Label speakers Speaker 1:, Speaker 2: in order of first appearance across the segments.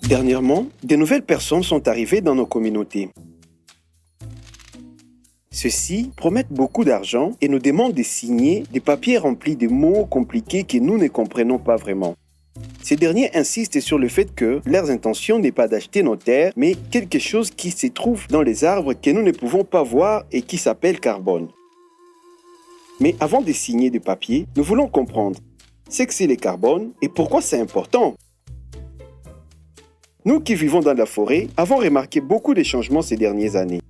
Speaker 1: Dernièrement, de nouvelles personnes sont arrivées dans nos communautés. Ceux-ci promettent beaucoup d'argent et nous demandent de signer des papiers remplis de mots compliqués que nous ne comprenons pas vraiment. Ces derniers insistent sur le fait que leurs intentions n'est pas d'acheter nos terres, mais quelque chose qui se trouve dans les arbres que nous ne pouvons pas voir et qui s'appelle carbone. Mais avant de signer des papiers, nous voulons comprendre ce que c'est le carbone et pourquoi c'est important. Nous qui vivons dans la forêt avons remarqué beaucoup de changements ces dernières années.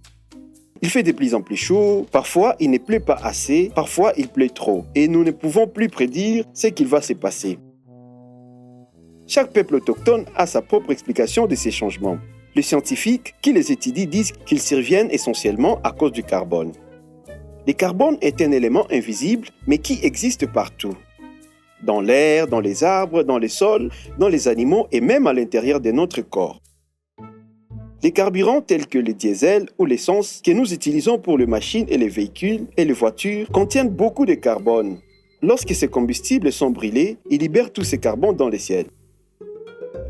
Speaker 1: Il fait de plus en plus chaud, parfois il ne pleut pas assez, parfois il pleut trop, et nous ne pouvons plus prédire ce qu'il va se passer. Chaque peuple autochtone a sa propre explication de ces changements. Les scientifiques qui les étudient disent qu'ils surviennent essentiellement à cause du carbone. Le carbone est un élément invisible, mais qui existe partout. Dans l'air, dans les arbres, dans les sols, dans les animaux et même à l'intérieur de notre corps. Les carburants tels que le diesel ou l'essence que nous utilisons pour les machines et les véhicules et les voitures contiennent beaucoup de carbone. Lorsque ces combustibles sont brûlés, ils libèrent tous ces carbones dans le ciel.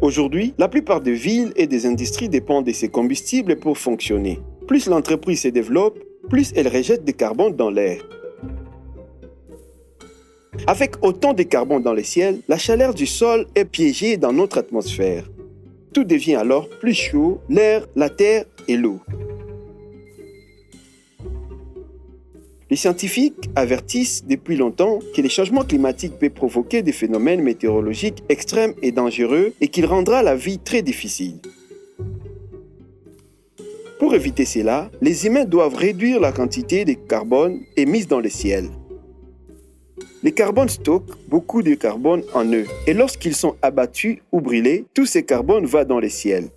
Speaker 1: Aujourd'hui, la plupart des villes et des industries dépendent de ces combustibles pour fonctionner. Plus l'entreprise se développe, plus elle rejette du carbone dans l'air. Avec autant de carbone dans le ciel, la chaleur du sol est piégée dans notre atmosphère. Tout devient alors plus chaud, l'air, la terre et l'eau. Les scientifiques avertissent depuis longtemps que les changements climatiques peuvent provoquer des phénomènes météorologiques extrêmes et dangereux et qu'il rendra la vie très difficile. Pour éviter cela, les humains doivent réduire la quantité de carbone émise dans le ciel. Les carbones stockent beaucoup de carbone en eux et lorsqu'ils sont abattus ou brûlés, tout ce carbone va dans le ciel.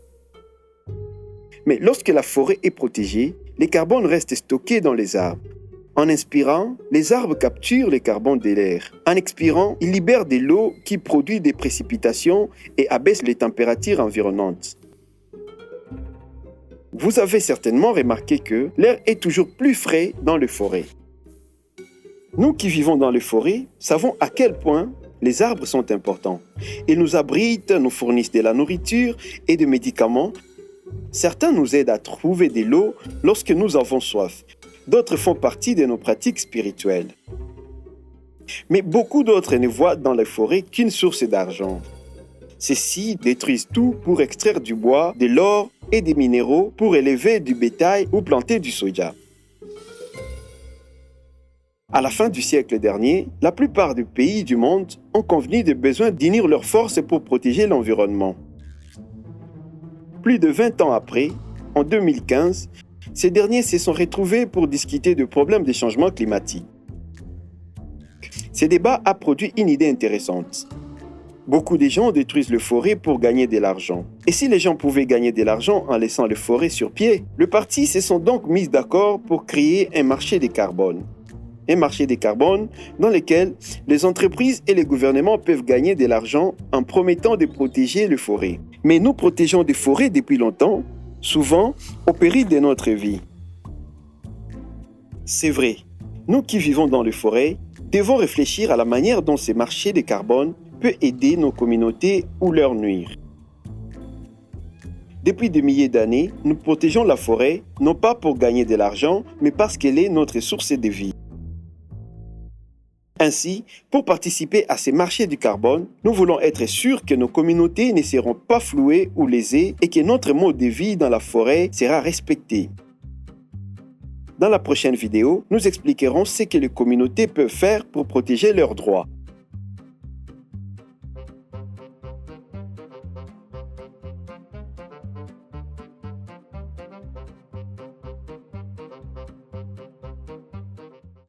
Speaker 1: Mais lorsque la forêt est protégée, les carbones restent stockés dans les arbres. En inspirant, les arbres capturent le carbone de l'air. En expirant, ils libèrent de l'eau qui produit des précipitations et abaisse les températures environnantes. Vous avez certainement remarqué que l'air est toujours plus frais dans les forêts. Nous qui vivons dans les forêts savons à quel point les arbres sont importants. Ils nous abritent, nous fournissent de la nourriture et des médicaments. Certains nous aident à trouver de l'eau lorsque nous avons soif. D'autres font partie de nos pratiques spirituelles. Mais beaucoup d'autres ne voient dans les forêts qu'une source d'argent. Ceux-ci détruisent tout pour extraire du bois, de l'or et des minéraux pour élever du bétail ou planter du soja. À la fin du siècle dernier, la plupart des pays du monde ont convenu des besoins d'unir leurs forces pour protéger l'environnement. Plus de 20 ans après, en 2015, ces derniers se sont retrouvés pour discuter du problème des changements climatiques. Ce débat a produit une idée intéressante. Beaucoup de gens détruisent les forêts pour gagner de l'argent. Et si les gens pouvaient gagner de l'argent en laissant les forêts sur pied, les partis se sont donc mis d'accord pour créer un marché de carbone. Un marché de carbone dans lequel les entreprises et les gouvernements peuvent gagner de l'argent en promettant de protéger les forêts. Mais nous protégeons des forêts depuis longtemps, souvent au péril de notre vie. C'est vrai, nous qui vivons dans les forêts devons réfléchir à la manière dont ces marchés de carbone peuvent aider nos communautés ou leur nuire. Depuis des milliers d'années, nous protégeons la forêt, non pas pour gagner de l'argent, mais parce qu'elle est notre source de vie. Ainsi, pour participer à ces marchés du carbone, nous voulons être sûrs que nos communautés ne seront pas flouées ou lésées et que notre mode de vie dans la forêt sera respecté. Dans la prochaine vidéo, nous expliquerons ce que les communautés peuvent faire pour protéger leurs droits.